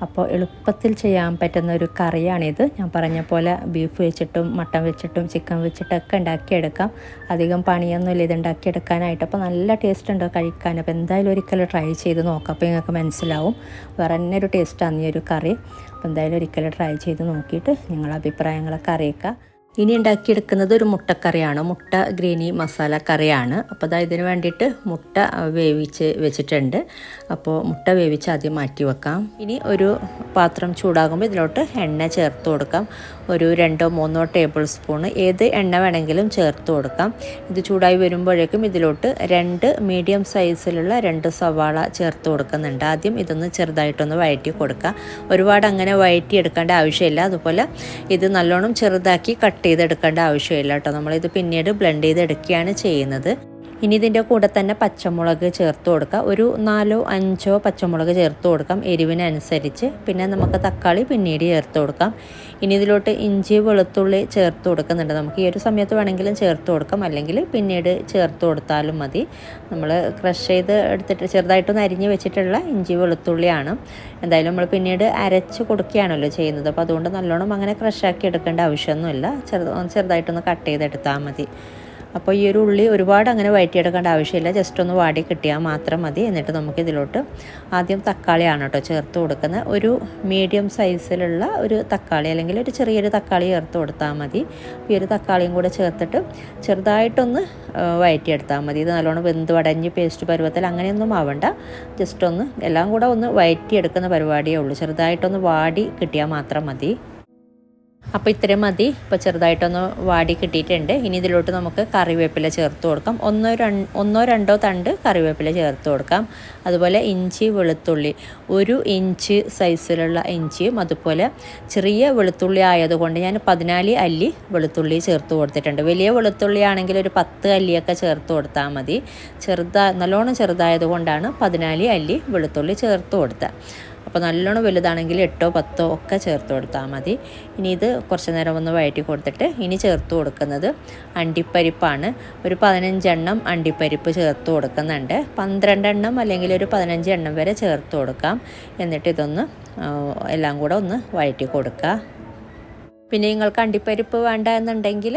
അപ്പോൾ എളുപ്പത്തിൽ ചെയ്യാൻ പറ്റുന്ന ഒരു കറിയാണിത്. ഞാൻ പറഞ്ഞ പോലെ ബീഫ് വെച്ചിട്ടും മട്ടൻ വെച്ചിട്ടും ചിക്കൻ വെച്ചിട്ടൊക്കെ ഉണ്ടാക്കിയെടുക്കാം. അധികം പണിയൊന്നുമില്ല ഇത് ഉണ്ടാക്കിയെടുക്കാനായിട്ട്. അപ്പോൾ നല്ല ടേസ്റ്റ് ഉണ്ട് കഴിക്കാൻ. അപ്പോൾ എന്തായാലും ഒരിക്കലും ട്രൈ ചെയ്ത് നോക്കാം. അപ്പോൾ നിങ്ങൾക്ക് മനസ്സിലാവും വേറെ തന്നെ ഒരു ടേസ്റ്റാണ് ഈ ഒരു കറി. അപ്പോൾ എന്തായാലും ഒരിക്കലും ട്രൈ ചെയ്ത് നോക്കിയിട്ട് നിങ്ങളുടെ അഭിപ്രായങ്ങളൊക്കെ അറിയിക്കുക. ഇനി ഉണ്ടാക്കിയെടുക്കുന്നത് ഒരു മുട്ടക്കറിയാണ്. മുട്ട ഗ്രീനി മസാല കറിയാണ്. അപ്പോൾ ഇതിന് വേണ്ടിയിട്ട് മുട്ട വേവിച്ച് വെച്ചിട്ടുണ്ട്. അപ്പോൾ മുട്ട വേവിച്ച് ആദ്യം മാറ്റി വെക്കാം. ഇനി ഒരു പാത്രം ചൂടാകുമ്പോൾ ഇതിലോട്ട് എണ്ണ ചേർത്ത് കൊടുക്കാം. ഒരു 2-3 ടേബിൾ സ്പൂൺ ഏത് എണ്ണ വേണമെങ്കിലും ചേർത്ത് കൊടുക്കാം. ഇത് ചൂടായി വരുമ്പോഴേക്കും ഇതിലോട്ട് 2 മീഡിയം സൈസിലുള്ള 2 സവാള ചേർത്ത് കൊടുക്കുന്നുണ്ട്. ആദ്യം ഇതൊന്ന് ചെറുതായിട്ടൊന്ന് വഴറ്റി കൊടുക്കുക. ഒരുപാട് അങ്ങനെ വഴറ്റി എടുക്കേണ്ട ആവശ്യമില്ല. അതുപോലെ ഇത് നല്ലോണം ചെറുതാക്കി കട്ട് ചെയ്തെടുക്കേണ്ട ആവശ്യമില്ല കേട്ടോ. നമ്മളിത് പിന്നീട് ബ്ലെൻഡ് ചെയ്തെടുക്കുകയാണ് ചെയ്യുന്നത്. ഇനി ഇതിൻ്റെ കൂടെ തന്നെ പച്ചമുളക് ചേർത്ത് കൊടുക്കുക. ഒരു 4-5 പച്ചമുളക് ചേർത്ത് കൊടുക്കാം എരിവിനനുസരിച്ച്. പിന്നെ നമുക്ക് തക്കാളി പിന്നീട് ചേർത്ത് കൊടുക്കാം. ഇനി ഇതിലോട്ട് ഇഞ്ചി വെളുത്തുള്ളി ചേർത്ത് കൊടുക്കുന്നുണ്ട്. നമുക്ക് ഈ ഒരു സമയത്ത് വേണമെങ്കിലും ചേർത്ത് കൊടുക്കാം, അല്ലെങ്കിൽ പിന്നീട് ചേർത്ത് കൊടുത്താലും മതി. നമ്മൾ ക്രഷ് ചെയ്ത് എടുത്തിട്ട് ചെറുതായിട്ടൊന്ന് അരിഞ്ഞ് വെച്ചിട്ടുള്ള ഇഞ്ചി വെളുത്തുള്ളിയാണ്. എന്തായാലും നമ്മൾ പിന്നീട് അരച്ച് കൊടുക്കുകയാണല്ലോ ചെയ്യുന്നത്. അപ്പോൾ അതുകൊണ്ട് നല്ലോണം അങ്ങനെ ക്രഷാക്കി എടുക്കേണ്ട ആവശ്യമൊന്നുമില്ല. ചെറുതായിട്ടൊന്ന് കട്ട് ചെയ്തെടുത്താൽ മതി. അപ്പോൾ ഈ ഒരു ഉള്ളി ഒരുപാട് അങ്ങനെ വഴറ്റിയെടുക്കേണ്ട ആവശ്യമില്ല. ജസ്റ്റ് ഒന്ന് വാടി കിട്ടിയാൽ മാത്രം മതി. എന്നിട്ട് നമുക്ക് ഇതിലോട്ട് ആദ്യം തക്കാളിയാണ് കേട്ടോ ചേർത്ത് കൊടുക്കുന്നത്. ഒരു മീഡിയം സൈസിലുള്ള ഒരു തക്കാളി അല്ലെങ്കിൽ ഒരു ചെറിയൊരു തക്കാളി ചേർത്ത് കൊടുത്താൽ മതി. ഈ ഒരു തക്കാളിയും കൂടെ ചേർത്തിട്ട് ചെറുതായിട്ടൊന്ന് വഴറ്റിയെടുത്താൽ മതി. ഇത് നല്ലോണം വെന്ത് വടഞ്ഞ് പേസ്റ്റ് പരുവത്തിൽ അങ്ങനെയൊന്നും ആവണ്ട. ജസ്റ്റ് ഒന്ന് എല്ലാം കൂടെ ഒന്ന് വഴറ്റിയെടുക്കുന്ന പരിപാടിയേ ഉള്ളൂ. ചെറുതായിട്ടൊന്ന് വാടി കിട്ടിയാൽ മാത്രം മതി. അപ്പോൾ ഇത്രയും മതി. ഇപ്പോൾ ചെറുതായിട്ടൊന്ന് വാടി കിട്ടിയിട്ടുണ്ട്. ഇനി ഇതിലോട്ട് നമുക്ക് കറിവേപ്പില ചേർത്ത് കൊടുക്കാം. 1-2 തണ്ട് കറിവേപ്പില ചേർത്ത് കൊടുക്കാം. അതുപോലെ ഇഞ്ചി വെളുത്തുള്ളി 1 ഇഞ്ച് സൈസിലുള്ള ഇഞ്ചിയും അതുപോലെ ചെറിയ വെളുത്തുള്ളി ആയതുകൊണ്ട് ഞാൻ 14 അല്ലി വെളുത്തുള്ളി ചേർത്ത് കൊടുത്തിട്ടുണ്ട്. വലിയ വെളുത്തുള്ളി ആണെങ്കിൽ ഒരു 10 അല്ലിയൊക്കെ ചേർത്ത് കൊടുത്താൽ മതി. നല്ലോണം ചെറുതായതുകൊണ്ടാണ് 14 അല്ലി വെളുത്തുള്ളി ചേർത്ത് കൊടുത്തത്. അപ്പോൾ നല്ലോണം വലുതാണെങ്കിൽ 8-10 ഒക്കെ ചേർത്ത് കൊടുത്താൽ മതി. ഇനി ഇത് കുറച്ച് നേരം ഒന്ന് വഴറ്റി കൊടുത്തിട്ട് ഇനി ചേർത്ത് കൊടുക്കുന്നത് അണ്ടിപ്പരിപ്പാണ്. ഒരു 15 എണ്ണം അണ്ടിപ്പരിപ്പ് ചേർത്ത് കൊടുക്കുന്നുണ്ട്. 12 എണ്ണം അല്ലെങ്കിൽ ഒരു 15 എണ്ണം വരെ ചേർത്ത് കൊടുക്കാം. എന്നിട്ട് ഇതൊന്ന് എല്ലാം കൂടെ ഒന്ന് വഴറ്റി കൊടുക്കുക. പിന്നെ നിങ്ങൾക്ക് അണ്ടിപ്പരിപ്പ് വേണ്ട എന്നുണ്ടെങ്കിൽ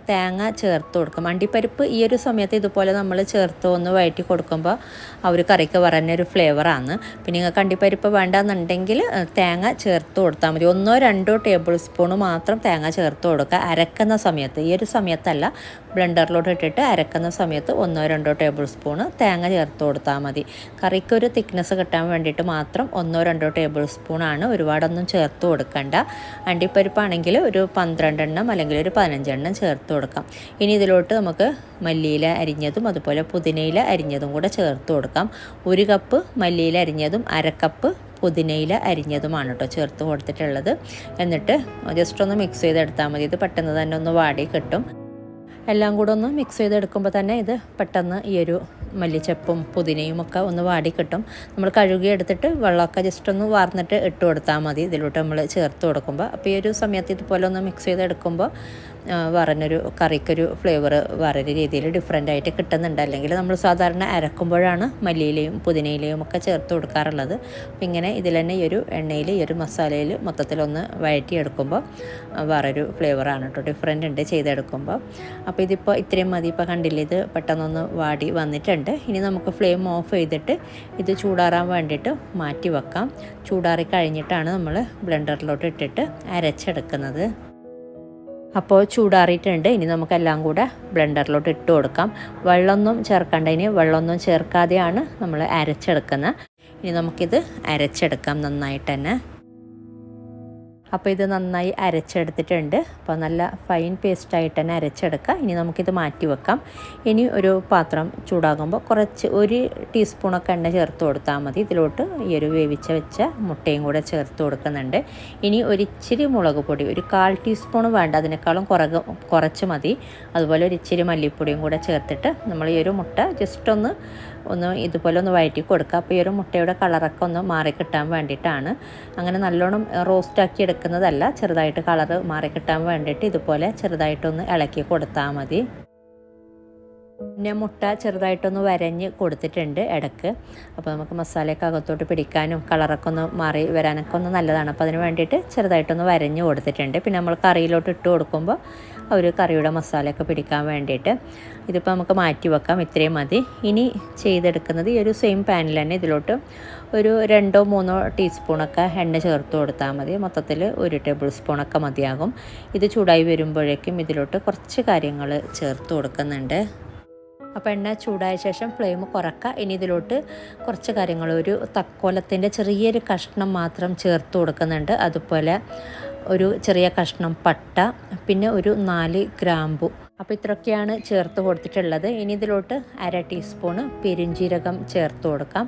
തേങ്ങ ചേർത്ത് കൊടുക്കും. അണ്ടിപ്പരിപ്പ് ഈ ഒരു സമയത്ത് ഇതുപോലെ നമ്മൾ ചേർത്ത് ഒന്ന് വഴറ്റി കൊടുക്കുമ്പോൾ ആ ഒരു കറിക്ക് പറഞ്ഞൊരു ഫ്ലേവറാണ്. പിന്നെ നിങ്ങൾക്ക് അണ്ടിപ്പരിപ്പ് വേണ്ട എന്നുണ്ടെങ്കിൽ തേങ്ങ ചേർത്ത് കൊടുത്താൽ മതി. 1-2 ടേബിൾ സ്പൂൺ മാത്രം തേങ്ങ ചേർത്ത് കൊടുക്കുക. അരക്കുന്ന സമയത്ത്, ഈ ഒരു സമയത്തല്ല, ബ്ലെൻഡറിലോട്ട് ഇട്ടിട്ട് അരക്കുന്ന സമയത്ത് 1-2 ടേബിൾ സ്പൂൺ തേങ്ങ ചേർത്ത് കൊടുത്താൽ മതി. കറിക്കൊരു തിക്നെസ് കിട്ടാൻ വേണ്ടിയിട്ട് മാത്രം 1-2 ടേബിൾ സ്പൂണാണ്. ഒരുപാടൊന്നും ചേർത്ത് കൊടുക്കണ്ട. അണ്ടിപ്പരിപ്പാണെങ്കിൽ ഒരു 12 എണ്ണം അല്ലെങ്കിൽ ഒരു 15 എണ്ണം ചേർത്ത് കൊടുക്കാം. ഇനി ഇതിലോട്ട് നമുക്ക് മല്ലിയില അരിഞ്ഞതും അതുപോലെ പുതിനയില അരിഞ്ഞതും കൂടെ ചേർത്ത് കൊടുക്കാം. 1 കപ്പ് മല്ലിയില അരിഞ്ഞതും 1/2 കപ്പ് പുതിനയില അരിഞ്ഞതുമാണ് കേട്ടോ ചേർത്ത് കൊടുത്തിട്ടുള്ളത്. എന്നിട്ട് ജസ്റ്റ് ഒന്ന് മിക്സ് ചെയ്തെടുത്താൽ മതി. ഇത് പെട്ടെന്ന് തന്നെ ഒന്ന് വാടി കിട്ടും. എല്ലാം കൂടെ ഒന്ന് മിക്സ് ചെയ്തെടുക്കുമ്പോൾ തന്നെ ഇത് പെട്ടെന്ന് ഈ ഒരു മല്ലിച്ചപ്പും പുതിനയും ഒക്കെ ഒന്ന് വാടി കിട്ടും. നമ്മൾ കഴുകി എടുത്തിട്ട് വെള്ളമൊക്കെ ജസ്റ്റ് ഒന്ന് വാർന്നിട്ട് ഇട്ട് കൊടുത്താൽ മതി ഇതിലോട്ട് നമ്മൾ ചേർത്ത് കൊടുക്കുമ്പോൾ. അപ്പോൾ ഈ ഒരു സമയത്ത് ഇതുപോലെ ഒന്ന് മിക്സ് ചെയ്തെടുക്കുമ്പോൾ വേറൊരു കറിക്കൊരു ഫ്ലേവർ വേറൊരു രീതിയിൽ ഡിഫറെൻ്റ് ആയിട്ട് കിട്ടുന്നുണ്ട്. അല്ലെങ്കിൽ നമ്മൾ സാധാരണ അരക്കുമ്പോഴാണ് മല്ലിയിലയും പുതിനയിലയും ഒക്കെ ചേർത്ത് കൊടുക്കാറുള്ളത്. അപ്പോൾ ഇങ്ങനെ ഇതിൽ തന്നെ ഈ ഒരു എണ്ണയിൽ ഈ ഒരു മസാലയിൽ മൊത്തത്തിലൊന്ന് വഴറ്റിയെടുക്കുമ്പോൾ വേറൊരു ഫ്ലേവറാണ് കേട്ടോ, ഡിഫറെൻ്റ് ഉണ്ട് ചെയ്തെടുക്കുമ്പോൾ. അപ്പോൾ ഇതിപ്പോൾ ഇത്രയും മതി. ഇപ്പോൾ കണ്ടില്ലേ, ഇത് പെട്ടെന്നൊന്ന് വാടി വന്നിട്ടുണ്ട്. ഇനി നമുക്ക് ഫ്ലെയിം ഓഫ് ചെയ്തിട്ട് ഇത് ചൂടാറാൻ വേണ്ടിയിട്ട് മാറ്റി വെക്കാം. ചൂടാറി കഴിഞ്ഞിട്ടാണ് നമ്മൾ ബ്ലെൻഡറിലോട്ട് ഇട്ടിട്ട് അരച്ചെടുക്കുന്നത്. അപ്പോൾ ചൂടാറിയിട്ടുണ്ട്. ഇനി നമുക്കെല്ലാം കൂടെ ബ്ലെൻഡറിലോട്ട് ഇട്ട് കൊടുക്കാം. വെള്ളമൊന്നും ചേർക്കേണ്ട. ഇനി വെള്ളമൊന്നും ചേർക്കാതെയാണ് നമ്മൾ അരച്ചെടുക്കുന്നത്. ഇനി നമുക്കിത് അരച്ചെടുക്കാം നന്നായിട്ട് തന്നെ. അപ്പോൾ ഇത് നന്നായി അരച്ചെടുത്തിട്ടുണ്ട്. അപ്പോൾ നല്ല ഫൈൻ പേസ്റ്റായിട്ട് തന്നെ അരച്ചെടുക്കുക. ഇനി നമുക്കിത് മാറ്റി വെക്കാം. ഇനി ഒരു പാത്രം ചൂടാകുമ്പോൾ കുറച്ച് 1 ടീസ്പൂണൊക്കെ എണ്ണ ചേർത്ത് കൊടുത്താൽ മതി. ഇതിലോട്ട് ഈ ഒരു വേവിച്ച് വെച്ച മുട്ടയും കൂടെ ചേർത്ത് കൊടുക്കുന്നുണ്ട്. ഇനി ഒരിച്ചിരി മുളക് പൊടി, ഒരു 1/4 ടീസ്പൂൺ വേണ്ട, അതിനേക്കാളും കുറച്ച് മതി. അതുപോലെ ഒരിച്ചിരി മല്ലിപ്പൊടിയും കൂടെ ചേർത്തിട്ട് നമ്മൾ ഈ ഒരു മുട്ട ജസ്റ്റ് ഒന്ന് ഇതുപോലെ ഒന്ന് വഴറ്റി കൊടുക്കുക. അപ്പോൾ ഈ ഒരു മുട്ടയുടെ കളറൊക്കെ ഒന്ന് മാറിക്കിട്ടാൻ വേണ്ടിയിട്ടാണ്. അങ്ങനെ നല്ലോണം റോസ്റ്റാക്കി എടുക്കുന്നതല്ല, ചെറുതായിട്ട് കളറ് മാറിക്കിട്ടാൻ വേണ്ടിയിട്ട് ഇതുപോലെ ചെറുതായിട്ടൊന്ന് ഇളക്കി കൊടുത്താൽ മതി. പിന്നെ മുട്ട ചെറുതായിട്ടൊന്ന് വരഞ്ഞ് കൊടുത്തിട്ടുണ്ട് ഇടയ്ക്ക്. അപ്പോൾ നമുക്ക് മസാലയൊക്കെ അകത്തോട്ട് പിടിക്കാനും കളറൊക്കെ ഒന്ന് മാറി വരാനൊക്കെ ഒന്ന് നല്ലതാണ്. അപ്പോൾ അതിന് വേണ്ടിയിട്ട് ചെറുതായിട്ടൊന്ന് വരഞ്ഞ് കൊടുത്തിട്ടുണ്ട്. പിന്നെ നമ്മൾ കറിയിലോട്ട് ഇട്ട് കൊടുക്കുമ്പോൾ ഒരു കറിയുടെ മസാലയൊക്കെ പിടിക്കാൻ വേണ്ടിയിട്ട് ഇതിപ്പോൾ നമുക്ക് മാറ്റി വെക്കാം. ഇത്രയും മതി. ഇനി ചെയ്തെടുക്കുന്നത് ഈ ഒരു സെയിം പാനിൽ തന്നെ ഇതിലോട്ട് ഒരു 2-3 ടീസ്പൂണൊക്കെ എണ്ണ ചേർത്ത് കൊടുത്താൽ മതി. മൊത്തത്തിൽ 1 ടേബിൾ സ്പൂണൊക്കെ മതിയാകും. ഇത് ചൂടായി വരുമ്പോഴേക്കും ഇതിലോട്ട് കുറച്ച് കാര്യങ്ങൾ ചേർത്ത് കൊടുക്കുന്നുണ്ട്. അപ്പോൾ എണ്ണ ചൂടായ ശേഷം ഫ്ലെയിം കുറക്കുക. ഇനി ഇതിലോട്ട് കുറച്ച് കാര്യങ്ങൾ, ഒരു തക്കോലത്തിൻ്റെ ചെറിയൊരു കഷ്ണം മാത്രം ചേർത്ത് കൊടുക്കുന്നുണ്ട്. അതുപോലെ ഒരു ചെറിയ കഷ്ണം പട്ട, പിന്നെ ഒരു 4 ഗ്രാമ്പു. അപ്പോൾ ഇത്രയൊക്കെയാണ് ചേർത്ത് കൊടുത്തിട്ടുള്ളത്. ഇനി ഇതിലോട്ട് 1/2 ടീസ്പൂണ് പെരുംജീരകം ചേർത്ത് കൊടുക്കാം.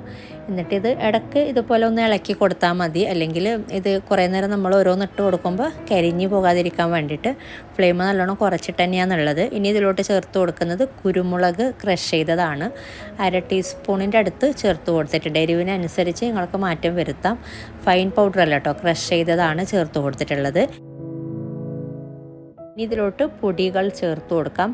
എന്നിട്ടിത് ഇടയ്ക്ക് ഇതുപോലെ ഒന്ന് ഇളക്കി കൊടുത്താൽ മതി. അല്ലെങ്കിൽ ഇത് കുറേ നേരം നമ്മൾ ഓരോന്നിട്ട് കൊടുക്കുമ്പോൾ കരിഞ്ഞു പോകാതിരിക്കാൻ വേണ്ടിയിട്ട് ഫ്ലെയിം നല്ലോണം കുറച്ചിട്ട് തന്നെയാണുള്ളത്. ഇനി ഇതിലോട്ട് ചേർത്ത് കൊടുക്കുന്നത് കുരുമുളക് ക്രഷ് ചെയ്തതാണ്. 1/2 ടീസ്പൂണിൻ്റെ അടുത്ത് ചേർത്ത് കൊടുത്തിട്ടുണ്ട്. എരിവിനനുസരിച്ച് നിങ്ങൾക്ക് മാറ്റം വരുത്താം. ഫൈൻ പൗഡർ അല്ല കേട്ടോ, ക്രഷ് ചെയ്തതാണ് ചേർത്ത് കൊടുത്തിട്ടുള്ളത്. ഇനി ഇതിലോട്ട് പൊടികൾ ചേർത്ത് കൊടുക്കാം.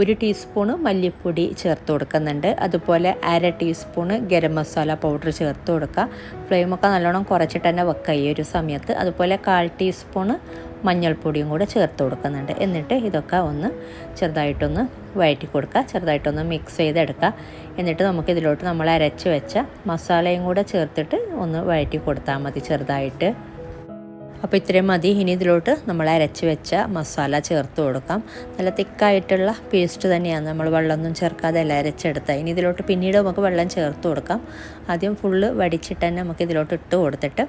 1 ടീസ്പൂണ് മല്ലിപ്പൊടി ചേർത്ത് കൊടുക്കുന്നുണ്ട്. അതുപോലെ 1/2 ടീസ്പൂണ് ഗരം മസാല പൗഡർ ചേർത്ത് കൊടുക്കുക. ഫ്ലെയിമൊക്കെ നല്ലോണം കുറച്ചിട്ട് തന്നെ വെക്കുക ഈ ഒരു സമയത്ത്. അതുപോലെ 1/4 ടീസ്പൂണ് മഞ്ഞൾപ്പൊടിയും കൂടെ ചേർത്ത് കൊടുക്കുന്നുണ്ട്. എന്നിട്ട് ഇതൊക്കെ ഒന്ന് ചെറുതായിട്ടൊന്ന് വഴറ്റി കൊടുക്കുക, ചെറുതായിട്ടൊന്ന് മിക്സ് ചെയ്തെടുക്കുക. എന്നിട്ട് നമുക്കിതിലോട്ട് നമ്മൾ അരച്ച് വെച്ച മസാലയും കൂടെ ചേർത്തിട്ട് ഒന്ന് വഴറ്റി കൊടുത്താൽ മതി ചെറുതായിട്ട്. അപ്പോൾ ഇത്രയും മതി. ഇനി ഇതിലോട്ട് നമ്മൾ അരച്ച് വെച്ച മസാല ചേർത്ത് കൊടുക്കാം. നല്ല തിക്കായിട്ടുള്ള പേസ്റ്റ് തന്നെയാണ്, നമ്മൾ വെള്ളമൊന്നും ചേർക്കാതെ എല്ലാം അരച്ചെടുത്താൽ. ഇനി ഇതിലോട്ട് പിന്നീട് നമുക്ക് വെള്ളം ചേർത്ത് കൊടുക്കാം. ആദ്യം ഫുള്ള് വടിച്ചിട്ട് തന്നെ നമുക്ക് ഇതിലോട്ട് ഇട്ട് കൊടുത്തിട്ട്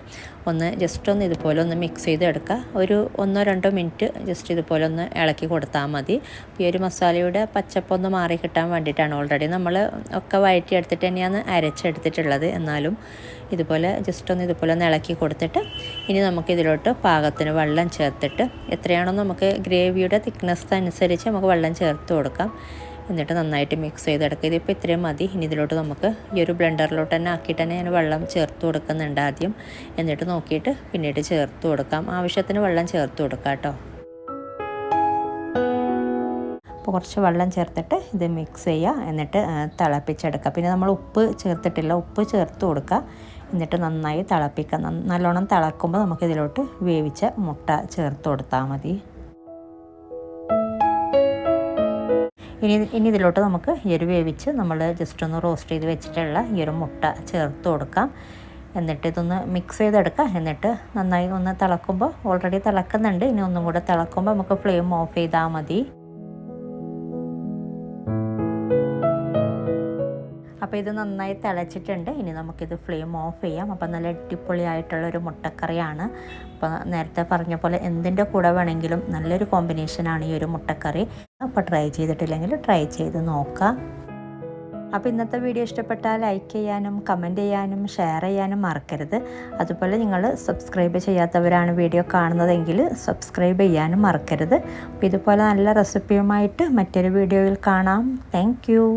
ജസ്റ്റ് ഒന്ന് ഇതുപോലെ ഒന്ന് മിക്സ് ചെയ്ത് എടുക്കുക. ഒരു 1-2 മിനിറ്റ് ജസ്റ്റ് ഇതുപോലെ ഒന്ന് ഇളക്കി കൊടുത്താൽ മതി. ഈ ഒരു മസാലയുടെ പച്ചപ്പൊന്ന് മാറി കിട്ടാൻ വേണ്ടിയിട്ടാണ്. ഓൾറെഡി നമ്മൾ ഒക്കെ വഴറ്റിയെടുത്തിട്ട് തന്നെയാണ് അരച്ചെടുത്തിട്ടുള്ളത്. എന്നാലും ഇതുപോലെ ജസ്റ്റ് ഒന്ന് ഇതുപോലെ ഒന്ന് ഇളക്കി കൊടുത്തിട്ട് ഇനി നമുക്കിതിലോട്ട് പാകത്തിന് വെള്ളം ചേർത്തിട്ട് എത്രയാണോ നമുക്ക് ഗ്രേവിയുടെ തിക്നെസ് അനുസരിച്ച് നമുക്ക് വെള്ളം ചേർത്ത് കൊടുക്കാം. എന്നിട്ട് നന്നായിട്ട് മിക്സ് ചെയ്തെടുക്കുക. ഇതിപ്പോൾ ഇത്രയും മതി. ഇനി ഇതിലോട്ട് നമുക്ക് ഈ ഒരു ബ്ലെൻഡറിലോട്ട് തന്നെ ആക്കിയിട്ട് തന്നെ ഞാൻ വെള്ളം ചേർത്ത് കൊടുക്കുന്നുണ്ട് ആദ്യം. എന്നിട്ട് നോക്കിയിട്ട് പിന്നീട് ചേർത്ത് കൊടുക്കാം. ആവശ്യത്തിന് വെള്ളം ചേർത്ത് കൊടുക്കാം കേട്ടോ. അപ്പോൾ കുറച്ച് വെള്ളം ചേർത്തിട്ട് ഇത് മിക്സ് ചെയ്യുക. എന്നിട്ട് തിളപ്പിച്ചെടുക്കുക. പിന്നെ നമ്മൾ ഉപ്പ് ചേർത്തിട്ടില്ല, ഉപ്പ് ചേർത്ത് കൊടുക്കുക. എന്നിട്ട് നന്നായി തിളപ്പിക്കുക. നല്ലോണം തിളക്കുമ്പോൾ നമുക്കിതിലോട്ട് വേവിച്ച മുട്ട ചേർത്ത് കൊടുത്താൽ മതി. ഇനി ഇതിലോട്ട് നമുക്ക് ഈ ഒരു വേവിച്ച് നമ്മൾ ജസ്റ്റ് ഒന്ന് റോസ്റ്റ് ചെയ്ത് വെച്ചിട്ടുള്ള ഈ ഒരു മുട്ട ചേർത്ത് കൊടുക്കാം. എന്നിട്ട് ഇതൊന്ന് മിക്സ് ചെയ്തെടുക്കുക. എന്നിട്ട് നന്നായി ഒന്ന് തിളക്കുമ്പോൾ, ഓൾറെഡി തിളക്കുന്നുണ്ട്, ഇനി ഒന്നും കൂടെ തിളക്കുമ്പോൾ നമുക്ക് ഫ്ലെയിം ഓഫ് ചെയ്താൽ മതി. അപ്പോൾ ഇത് നന്നായി തിളച്ചിട്ടുണ്ട്. ഇനി നമുക്കിത് ഫ്ലെയിം ഓഫ് ചെയ്യാം. അപ്പോൾ നല്ല അടിപൊളിയായിട്ടുള്ളൊരു മുട്ടക്കറിയാണ്. അപ്പോൾ നേരത്തെ പറഞ്ഞ പോലെ എന്തിൻ്റെ കൂടെ വേണമെങ്കിലും നല്ലൊരു കോമ്പിനേഷനാണ് ഈ ഒരു മുട്ടക്കറി. അപ്പോൾ ട്രൈ ചെയ്തിട്ടില്ലെങ്കിൽ ട്രൈ ചെയ്ത് നോക്കാം. അപ്പോൾ ഇന്നത്തെ വീഡിയോ ഇഷ്ടപ്പെട്ടാൽ ലൈക്ക് ചെയ്യാനും കമൻറ്റ് ചെയ്യാനും ഷെയർ ചെയ്യാനും മറക്കരുത്. അതുപോലെ നിങ്ങൾ സബ്സ്ക്രൈബ് ചെയ്യാത്തവരാണ് വീഡിയോ കാണുന്നതെങ്കിൽ സബ്സ്ക്രൈബ് ചെയ്യാനും മറക്കരുത്. അപ്പോൾ ഇതുപോലെ നല്ല റെസിപ്പിയുമായിട്ട് മറ്റൊരു വീഡിയോയിൽ കാണാം. Thank you.